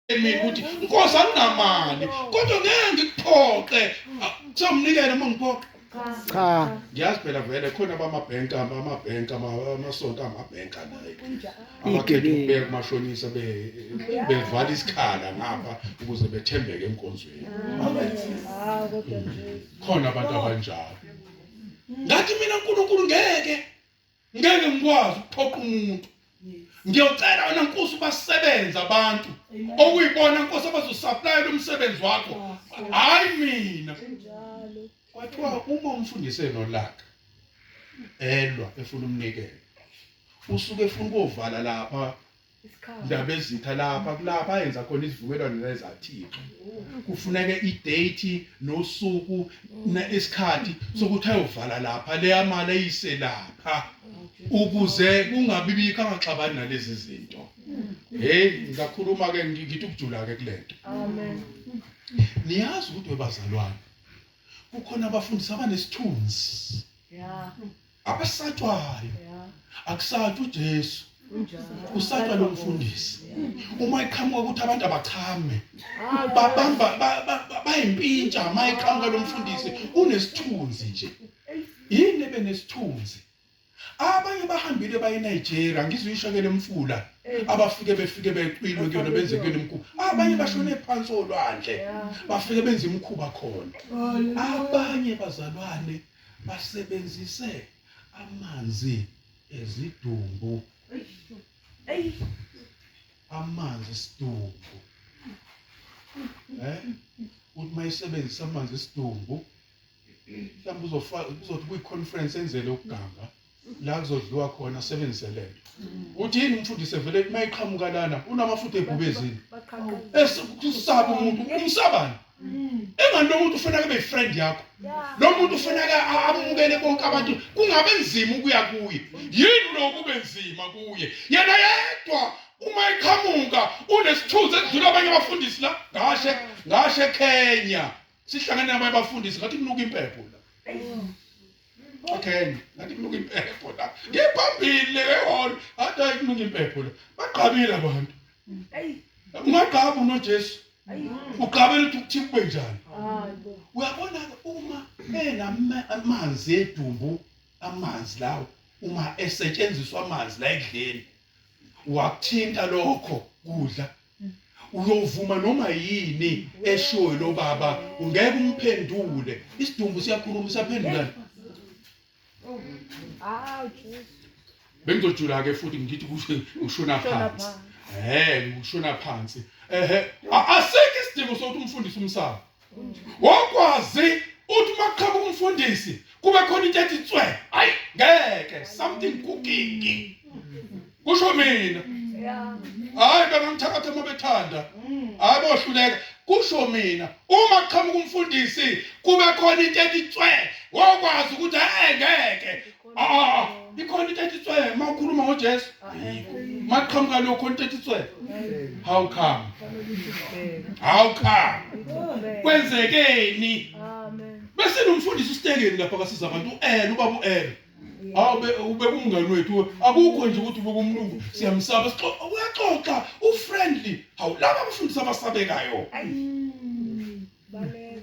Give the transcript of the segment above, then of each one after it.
mina ukuthi Nkosi anginamali kodwa ngeke ngikuphoqe somnikele mangiphoqe Cha. ngiyazi phela vele khona amabhenki amasonto amabhenki naye abakhetha ukubeka kumashonisa bevala isikhala ngapha ukuze bethembeke enkonzweni khona abantu abanjalo ngathi mina uNkulunkulu ngeke ngikwazi ukuphoqa umuntu ngiyocela wena Nkosi basebenza abantu okuyibona Nkosi abazosupplyela umsebenzi wakho hayi mina kwathiwa uma umfundisi enolaka elwa efuna umnikelo usuke efuna ukuvala lapha indaba ezitha lapha ayenza khona isivumelwano nezathixo kufuneka idate nosuku nesikhathi sokuthi ayovala lapha le amali ayise lapha ukuze kungabibikho angaxabani nalezi zinto hey ngizakhuluma ke ngithi ukujula ke kulento Amen. niyazi ukuthi webazalwane kukhona abafundisi abanesithunzi Yeah. abasatshwayo Yeah. akusatshwa uJesu Unjalo. usatshwa lo mfundisi uma iqhamuka ukuthi abantu abachame Ah, babamba bayimpintsha uma iqhamuka lo mfundisi unesithunzi nje yini benesithunzi abanye bahambile baye eNigeria ngizuyishekele emfula abafike beqilwe kuyona benze kuyona imkhuba abanye bashone phansi olwandle bafike benze imkhuba khona abanye bazalwane basebenzise amanzi ezidumbu amanzi esidumbu uthi mayisebenzisa amanzi esidumbu mhlawumbe uzothi kuyi-conference enzele ukuganga la kuzodliwa khona sebenzise lento uthi yini umfundisi vele mayiqhamuka lana unamafutha ebhubezini esisaba umuntu umsabani engani lo muntu ufanele kube yifriend yakho lo muntu ufanele amukele bonke abantu kungabe nzima ukuya kuye yini lo kube nzima kuye yena yedwa uma iqhamuka unesithunzi edlula abanye abafundisi la ngashe Kenya sihlangene nabanye abafundisi ngathi kunuka impepho la okay ngathi kunuka impepho la ngiphambili eholo hayi kunuka impepho la baqabile abantu ungaqaba unoJesu uqabela ukuthi kube njani uyabona uma amanzi edumbu amanzi lawo uma esetshenziswa amanzi la ekudleni wakuthinta lokho kudla uyovuma noma yini eshoyo lo baba ungeke umphendule isidumbu siyakhuluma siyaphendulana Jesus. bengizojula ke futhi ngithi ushona phansi ushona phansi asikho isidingo sokuthi umfundisi umsaba wakwazi uthi maqhamuka umfundisi kube khona into ethi tswe hayi ngeke something cooking kusho mina Yeah. hayi bengangithakatha mabethanda hayi bohluleka kusho mina uma qhamuka umfundisi kube khona into ethi tswe wakwazi ukuthi ngeke ikhona into ethi tswe mawukhuluma ngoJesu maqhamuka lokho into ethi tswe how come kwenzekeni Amen. bese nomfundisi ustekeni lapha kasiza abantu ubaba ube kumngani wethu akukho nje ukuthi ube kumlungu siyamsaba uyaxoxa ufriendly laba abafundisi abasabekayo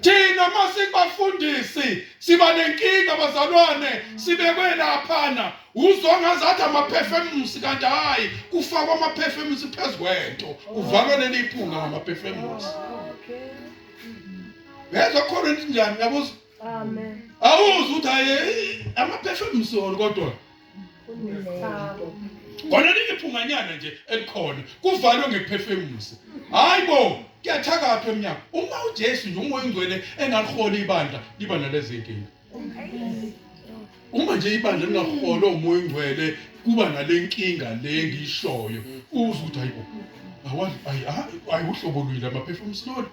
thina masikubafundisi siba nenkinga bazalwane sibekwe laphana uzwa ngazathi ama-perfumes kanti hayi kufakwa ama-perfumes phezu kwento kuvalwa leli iphunga ngama-perfumes yezwa khona into njani yabuza Amen. awuzwa ukuthi hayi ama-perfumes wona kodwa khona liphunganyana nje elikhona kuvalwe nge-perfumes hayi bo kuyathakatha emnyango uma uJesu nje umoya ongcwele engaliholi ibandla liba nalezi zinkinga uma nje ibandla lingaholwa umoya ongcwele kuba nalenkinga le ngishoyo uzwe ukuthi hayi uhlobo lwile ama-perfumes lona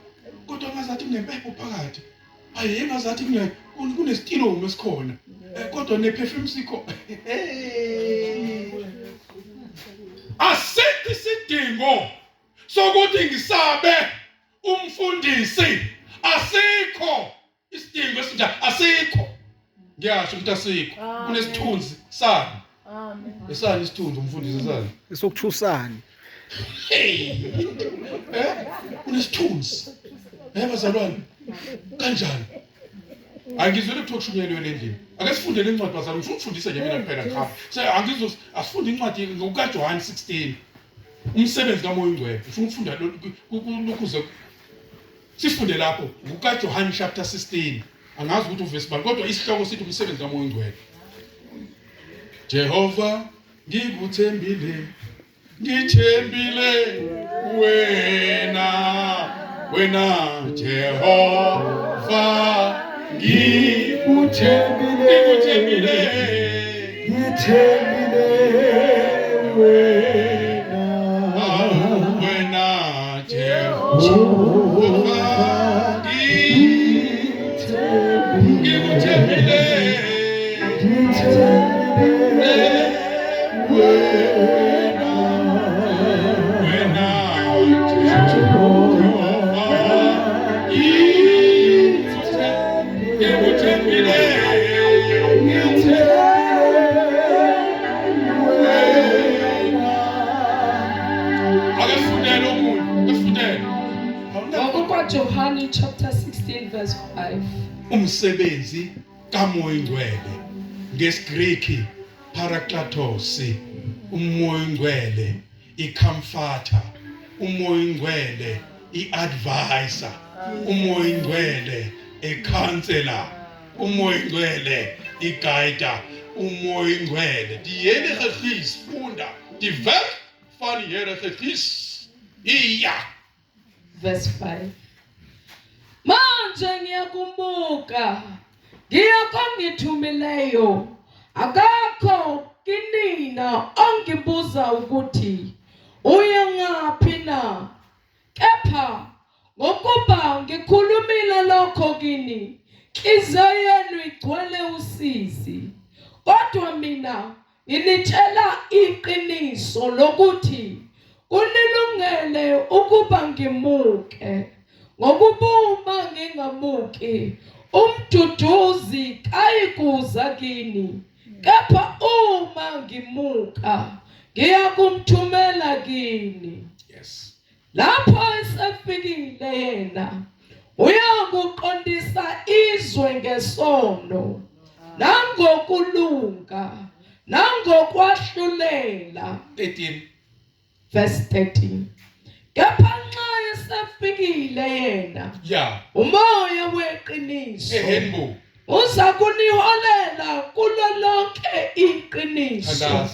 kodwa ngazathi kunempepho phakathi hayi ngazathi kunesitilomu esikhona kodwa ne-perfumes ikho asikho isidingo sokuthi ngisabe umfundisi asikho isidingo esinjalo asikho ngiyasho ukuthi asikho kunesithunzi sani Amen. esani isithunzi umfundisi sani Esokuthusana. Hey. Unesithunzi. Bazalwane. Kanjani? Angizwele kuthiwa kushunyelwe endlini. Ake sifunde le ncwadi bazalwane. Ngifuna ukufundisa nje mina kuphela ngihamba. Asifunde incwadi ngokukaJohane 16. Umsebenzi kaMoya Oyingcwele. Ngifuna ukufunda ukuze sifunde lapho ngokukaJohane chapter 16. Angazi ukuthi uvesi bani kodwa isihloko sithi umsebenzi kaMoya Oyingcwele. Jehova ngikuthembile wena Jehova ngikuthembile wena Jehova ngikuthembile John chapter 16 verse 5. Umsebenzi kaMoya Oyingcwele ngesiGreki Parakletos, uMoya Oyingcwele iComforter, uMoya Oyingcwele iAdvisor, uMoya Oyingcwele iCounselor, uMoya Oyingcwele iGuider, uMoya Oyingcwele die Heilige Gees funda die werk van die Heilige Gees. Ja. Verse 5. Manje ngiyakumbuka ngiyakongithumileyo akakho kinina ongibuza ukuthi uya ngaphi na, kepha ngokuba ngikhulumile lokho kini inhliziyo yenu igcwele usizi. Kodwa mina ngilitshela iqiniso lokuthi kunilungele ukuba ngimuke, ngokubuma ngingamuki umduduzi kayikuza kini, kepha uma ngimuka ngiyakumthumela kini. Yes. Lapho esefikile yena uyakuqondisa izwe ngesono nangokulunga nangokwahlulela. 13. Verse 13. Kepha nxa esefikile yena umoya weqiniso ehenbo uza kuniholela kulo lonke iqiniso.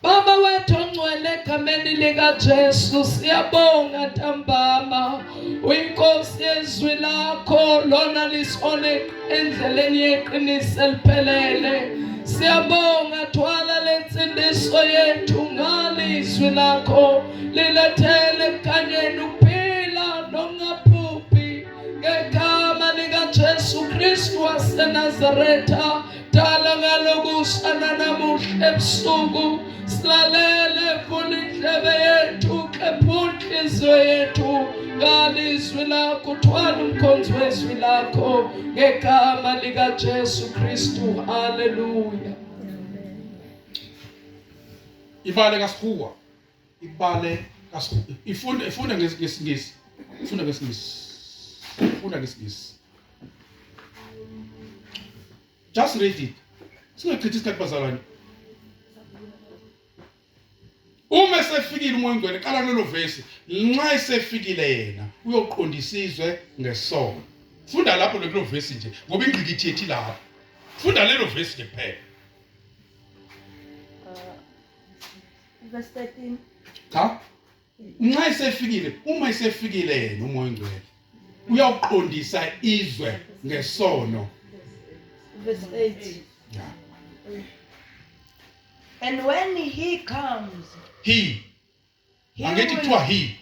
Baba wethu ongcwele egameni likaJesu siyabonga ntambama uyinkosi yezwi lakho lona lisone endleleni yeqiniso eliphelele. Siyabonga thwala lensindiso yethu ngalizwi lakho lilethele kanyeni ukuphila nongaphuphi ngegama likaJesu Kristu waseNazaretha. Dala ngalokusana namuhla ebusuku silalele vula indlebe yethu khephula inhliziyo yethu ngalizwi lakho thwala umkhonzi wezwi lakho ngegama likaJesu Kristu. Haleluya. ibale kaSihuwa ifunda ngesingisi just read it. Singachithi isikhathi bazalwane. Uma esefikile uMoya Oyingcwele qala kulelo verse, nxa esefikile yena uyoqondisa izwe ngesono. Funda lapho kulelo verse nje ngoba ingqikithi yethi lapho. Funda lelo verse nje kuphela. Verse 13. Cha? Nxa esefikile, uma esefikile yena uMoya Oyingcwele uyoqondisa izwe ngesono. Verse 8. Yeah. And when he comes, He he angithi will- kuthiwa he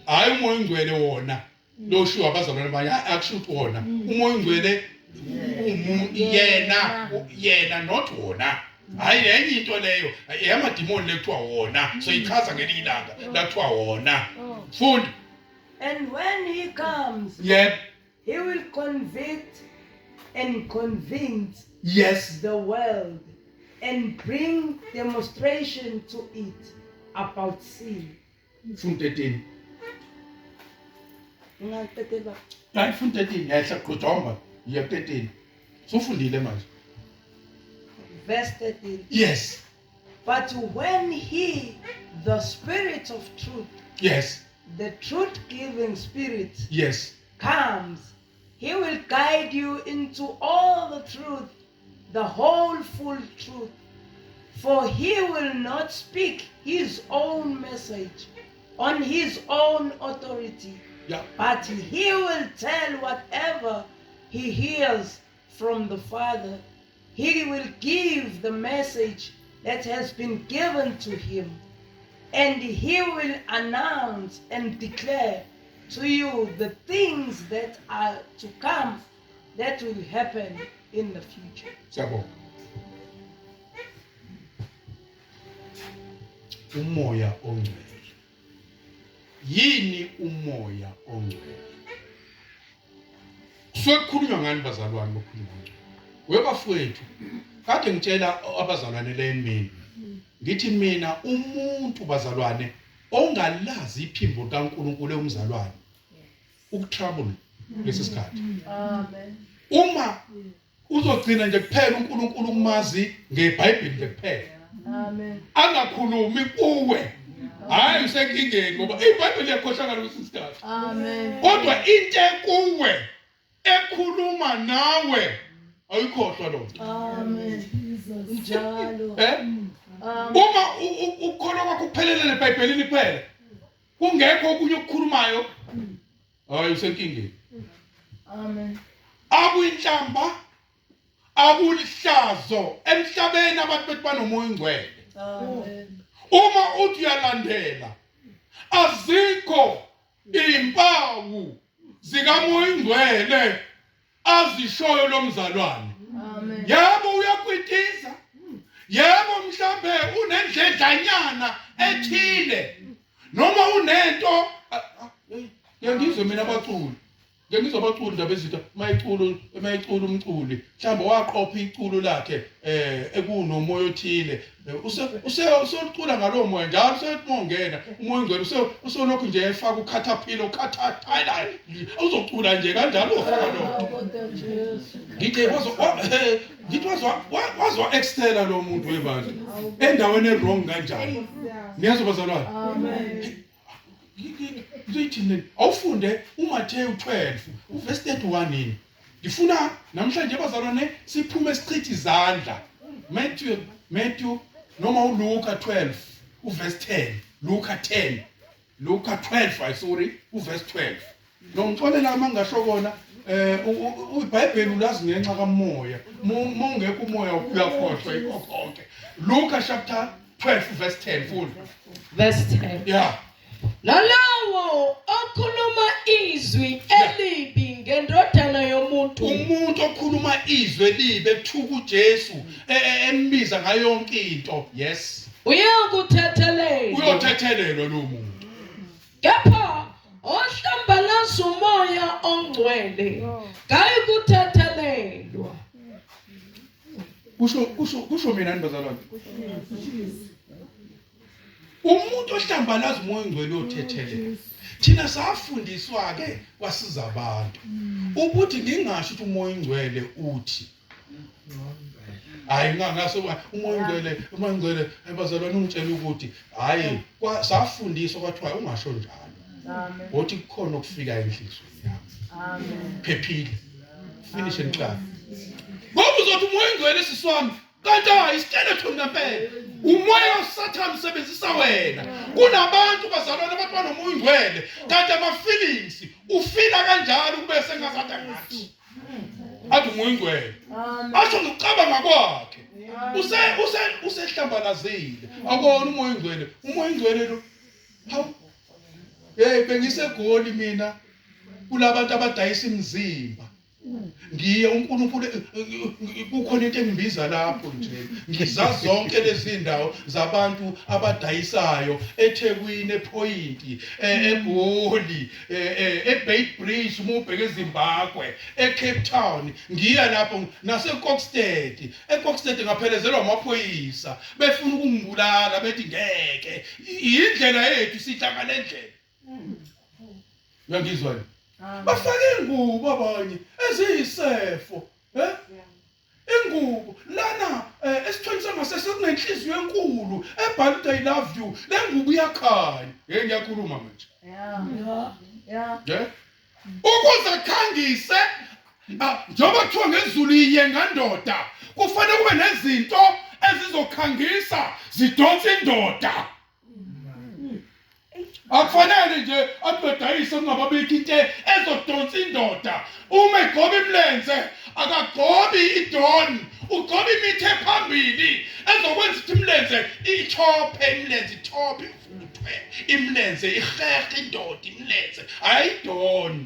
hayi uMoya Oyingcwele wona lo shuwa abazalwane abanye akusho ukuthi wona uMoya Oyingcwele yena not wona. Hayi enye into leyo eyamadimoni lekuthiwa wona so ichaza ngelinye ilanga lakuthiwa wona. Funda. and when he comes, Yep. he will convict and convince Yes. the world and bring demonstration to it about sin. Fund 13. Ngaqedela Hayi fund 13 yahla qhudonga iya 13. Sufundile manje. verse 13. Yes. But when he, the Spirit of truth, Yes. the truth-giving Spirit, Yes. comes, he will guide you into all the truth, the whole full truth. For he will not speak his own message on his own authority, Yeah. but he will tell whatever he hears from the Father. He will give the message that has been given to him, and he will announce and declare to you the things that are to come, that will happen in the future. Siyabonga. Umoya ongcwele. Yini umoya ongcwele? Sokukhulunywa ngani bazalwane bokhulunywa ngani? Webafowethu, kade ngitshela abazalwane leni ngithi mina umuntu bazalwane ongalazi iphimbo kaNkulunkulu umzalwane ukutrouble lesi sikhathi. Amen. Uma uzogcina nje kuphela uNkulunkulu kumazi ngeBhayibheli nje kuphela. Amen. Angakhulumi kuwe. Hayi usenkingeni ngoba iBhayibheli yakhohlakala lesi sikhathi. Amen. Kodwa into kuwe ekhuluma nawe ayikhohlwa lonto. Amen. Njalo. Uma ukukholwa kwakho kuphelele leBhayibhelini kuphela kungekho okunye okukhulumayo hayi usenkingeni. Amen. Akuyinhlamba akulihlazo emhlabeni abantu bethu banomoya ongcwele. Amen. Uma uthi uyalandela azikho impawu zikamoya ongcwele azishoyo lo mzalwane. Amen. Yebo uyakwitiza. Yebo mhlambe unendledlanyana ethile. Noma unento ngiyangizwe mina abaculi. Ngiyangizwe abaculi ndaba ezitha mayicula umculi. Mhlambe waqopha iculo lakhe ekunomoya othile. Usecula ngalowo moya njalo usethongena umoya ongcwele usolokhu nje efaka ukhathaphila ukhathaphila. Uzocula nje kanjalo ufaka lokho. Ngithi wazwa extella lo muntu webandla endaweni wrong kanjani. Niyazi bazalwane? Amen. Ngithi awufunde uMatheyu 12 uverse 31 yini. Ngifuna namhlanje bazalwane siphume sichithi izandla. Matthew noma uLuka 12 uverse 10. Luka 12 uverse 12. Ngixolela mangasho kona iBhayibheli ulazi ngenxa kamoya. Mongekho umoya uyakhohlwa ikho konke. Luka chapter 12 verse 10 full. Verse 10. Yeah. Nalawo okhuluma izwi elibi ngendodana yomuntu. Umuntu okhuluma izwi libe ethuka uJesu embiza ngayo yonke into. Yes. Uyothethelelwa lo muntu. Kepha ohlambalaza umoya ongcwele kayikuthethelelwa. Kusho mina nibazalwane. Umuntu ohlambalaza umoya ongcwele othethelelwa. Thina safundiswa ke wasiza abantu ukuthi ngingasho ukuthi umoya ongcwele uthi hayi ngase umoya ongcwele abazalwane ungitshela ukuthi hayi safundiswa kwathiwa ungasho njalo. Amen. Wothi kukhona okufika enhlizweni yami. Amen. Phephile. Finish and clear. Ngoba uzothi umoya ongcwele siswami kanti ayisitele ngempela. Umoya oSathane usebenzisa wena. Kunabantu bazalwane abantu banomoya ongcwele kanti ama feelings ufila kanjalo kube sengazathi ngathi. Athi umoya ongcwele. Asho ngokucabanga kwakhe. Usehlambalazile. Akona umoya ongcwele. Umoya ongcwele lo. Hawu. Hey bengisegoli mina kulabantu abadayisa imizimba. ngiye uNkulunkulu kukhona into engibiza lapho nje ngizazi zonke lezi ndawo zabantu abadayisayo eThekwini ePoint eGoli eBeitbridge umubheke eZimbabwe eCape Town ngiya lapho naseKokstad ngaphelezelwa amaphoyisa befuna ukungibulala bethi ngeke indlela yethu sihlaka lendlela uyangizwa bafake ingubo abanye eziyisefo ingubo lana esithweni sangasese kunenhliziyo enkulu ebhala ukuthi I love you le ngubo iyakhanya ngiyakhuluma manje ukuze khangise njengoba kuthiwa ngezulu iye ngandoda kufanele kube nezinto ezizokhangisa zidonsa indoda akufanele nje adodayise kungababikho into ezodonsa indoda uma egoba imlenze akagobi idoni ugoba imithe phambili ezokwenza ukuthi imlenze ithophe ivuthwe imlenze ihehe indoda imlenze ayidoni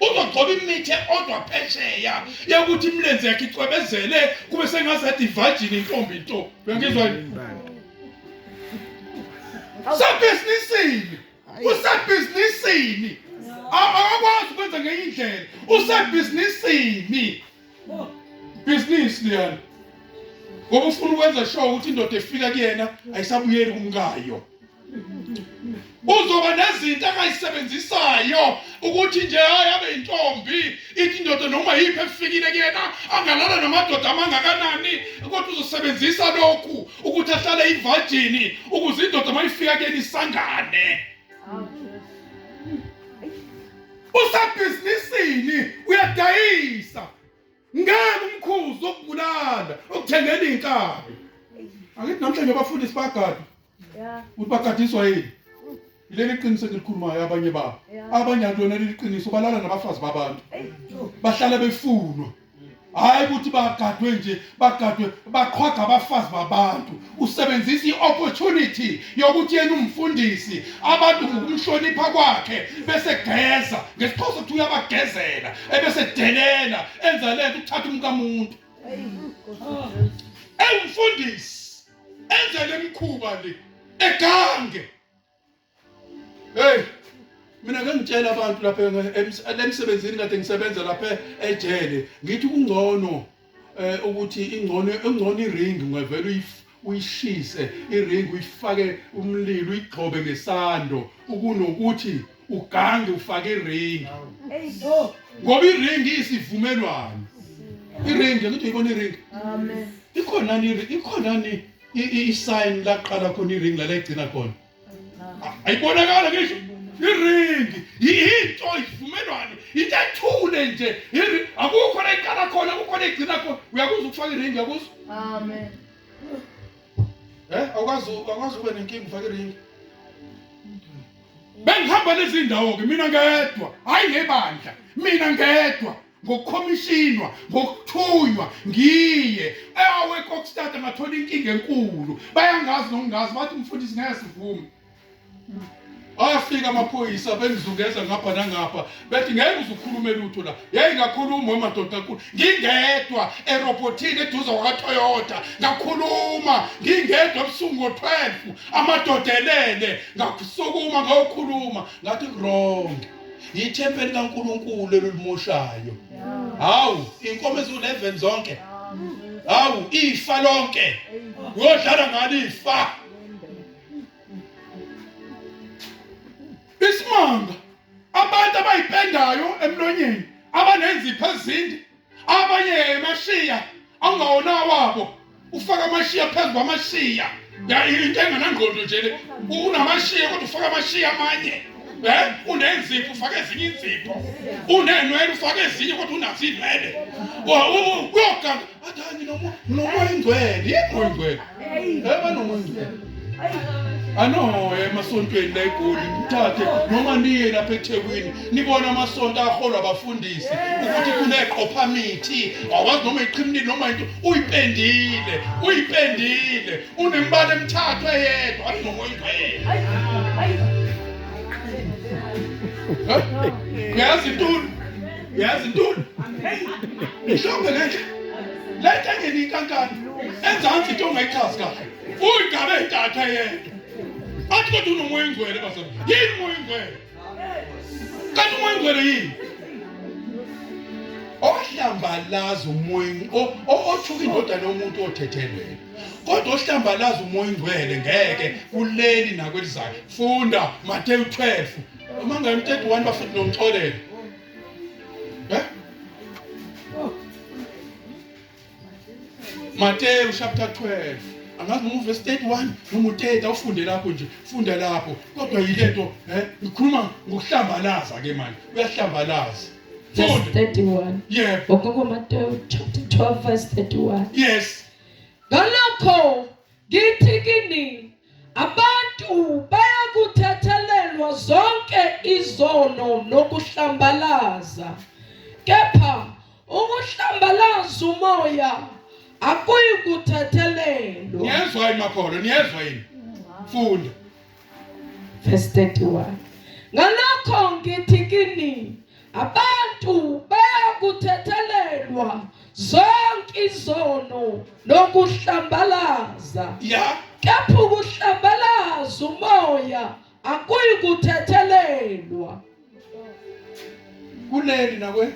uzogoba imithe odwa phesheya yokuthi imlenze yakhe icwebezele kube sengazathi virgin intombi into uyangizwa usebhizinisini akakwazi ukwenza ngenye indlela usebhizinisini business liyana ngoba ufuna ukwenza sure ukuthi indoda efika kuyena ayisabuyeli kumkayo uzoba nezinto akayisebenzisayo ukuthi nje abe intombi ithi indoda noma yiphi efikile kuyena angalala namadoda amangakanani kodwa uzosebenzisa lokhu ukuthi ahlale ivirgin ukuze indoda mayifika kuyena isangane usebhizinisini uyadayisa ngeke umkhuzo okubulala okuthengela inkabi angithi namhlanje abafundisi bagadi ukuthi bagadiswa yini leli qiniso elikhulumayo abanye babo abanye adona leli qiniso balala nabafazi babantu bahlala befunwa hayi ukuthi bagadwe nje baqhwaga abafazi babantu usebenzisa iopportunity yokuthi yena umfundisi abantu ngokumhlonipha kwakhe bese geza ngesiphoso ukuthi uyabagezela ebese delela enza lento ukuthatha umkamuntu umfundisi enza lemkhuba le egange mina ngangitshela abantu lapha emsebenzini kade ngisebenza lapha ejele ngithi kungcono ukuthi ingcono iring ngevela uyishise iring uyifake umlilo uyigcobe ngesando ukunokuthi ugange ufake iring ngoba iring isivumelwano iring ngithi uyibona iring amen ikhonani isign laqala khona iring la egcina khona ayibonakala ngisho iringi into ivumelwane into ethule nje akukho la iqala khona akukho la igcina khona uyakuzwa ukufaka iringi yakuzwa amen awukwazi ube nenkinga ufaka iringi bengihamba lezi ndawo ke mina ngedwa hayi ngebandla mina ngedwa ngokukhomishinwa ngokuthunywa ngiye eWekokstad ngathola inkinga enkulu bayangazi nokungazi bathi umfundisi ngeke sivume afika amaphoyisa bengizungeza ngapha nangapha bethi ngeke uzukhulume lutho la yayingakhuluma amadoda akulu ngingedwa eRobotini eduze kwaToyota ngakhuluma ngingedwa ebusuku ngo12 amadoda elele ngakusukuma ngayokhuluma ngathi wrong yithempeli kaNkulunkulu elimoshayo hawu inkomo ezu11 zonke hawu ifa lonke uyodlala ngalifa isimanga abantu abayipendayo emlonyeni abanenzipho ezinde abanye emashiya angawona wabo ufaka amashiya phezulu kwamashiya into enganangqondo nje unamashiya kodwa ufaka amashiya amanye unenzipho ufake ezinye inzipho unenwele ufake ezinye kodwa unazo inwele uyoganga athani nomoya ingcwele yebo ingcwele nomoya ingcwele ano emasontweni la eGoli mthathe noma niye lapha eThekwini nibona amasonto aholwa abafundisi ukuthi kuneqopha mithi awazi noma iqhimini noma into uyipendile unembala emithathu eyedwa ayi nomoya ingcwele yazi intuni Ihlombe ngenhle. Letha ngene inkankani. Enzansi into ongayichazi kahle. Uyigabe idatha yedwa. Athi kodwa unomoya ingcwele bazali. Yini umoya ingcwele? Kanti umoya ingcwele yini? Ohlambalaza umoya othuka indodana yomuntu othethelwe. Kodwa ohlambalaza umoya ingcwele ngeke kuleli nakwelizayo. Funda Mateyu 12. Uma ngayo 31 bafuthi nomxolelo. Mateyu chapter 12. Angazi noma verse 31 noma 30 ufunde lapho nje. Funda lapho. Kodwa yilento ngikhuluma ngokuhlambalaza ke manje. Uyahlambalaza. Verse 31. Yeah. Okoko Mateyu chapter 12 verse 31. Yes. Ngalokho ngithi kini abantu bayakuthethelelwa zonke izono nokuhlambalaza. Kepha ukuhlambalaza umoya akuyi kuthethelelwa. Niyezwa yini makholo? Niyezwa yini? Funda. Verse 31. Ngalokho ngithi kini abantu bayakuthethelelwa zonke izono nokuhlambalaza. Yeah. Kepha ukuhlambalaza umoya akuyi kuthethelelwa. Kuleli nakwe?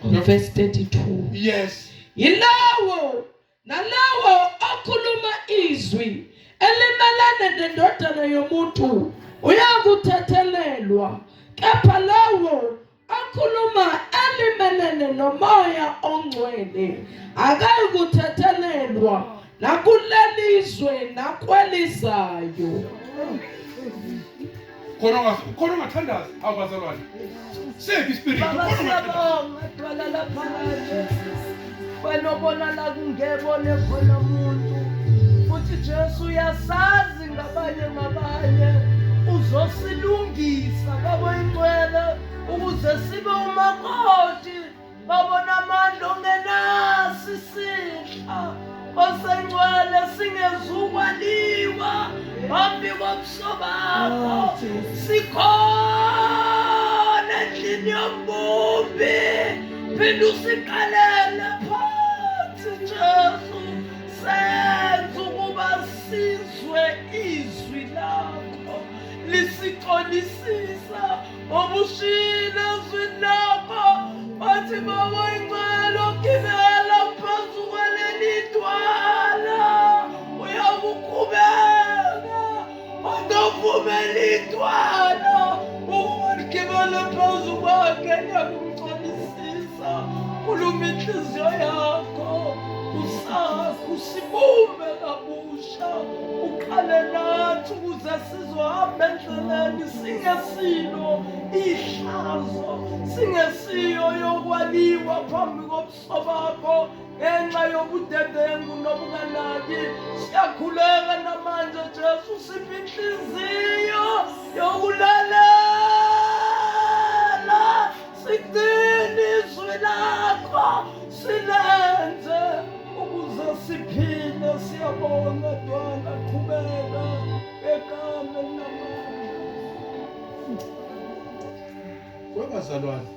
Verse 32. Yes. Yilawo nalawo akhuluma izwi elimelane nendodana yomuntu uyakuthethelelwa. Kepha lawo akhuluma elimelane nomoya ongcwele akayi kuthethelelwa nakulelizwe nakwelizayo. Khona ungathandazi abazalwane. Save ispirit. Baba Khona ungathandazi. siyabonga twala lapha Jesu. Wena obona la kungebone khona umuntu. Futhi Jesu uyasazi ngabanye uzosilungisa baba ingcwele ukuze sibe umakoti babona amandla ongenasi sihla osengcwele singezukwaliwa phambi kobuso bakho sikhona endlini yombumbi phinde usiqalele phansi Jesu senze ukuba sizwe izwi lakho lisixolisisa obushile ezwini lakho bathi baba ingcwele ogibela phansi kwaleli dwala uyakuqhubeka ungavumeli idwala ukuba ligibele phansi kwakhe liyakumxolisisa khuluma inhliziyo yakho usibumbe kabusha uqale nathi ukuze sizohamba endleleni singesilo ihlazo singesiyo yokwaliwa phambi kobuso bakho ngenxa yobudedengu nobukanaki. Siyakhuleka namanje Jesu siphe inhliziyo yokulalela sigcine izwi lakho silenze ukuze siphile. Siyabonga Dwala, qhubeka egama namandla. Kwabazalwane.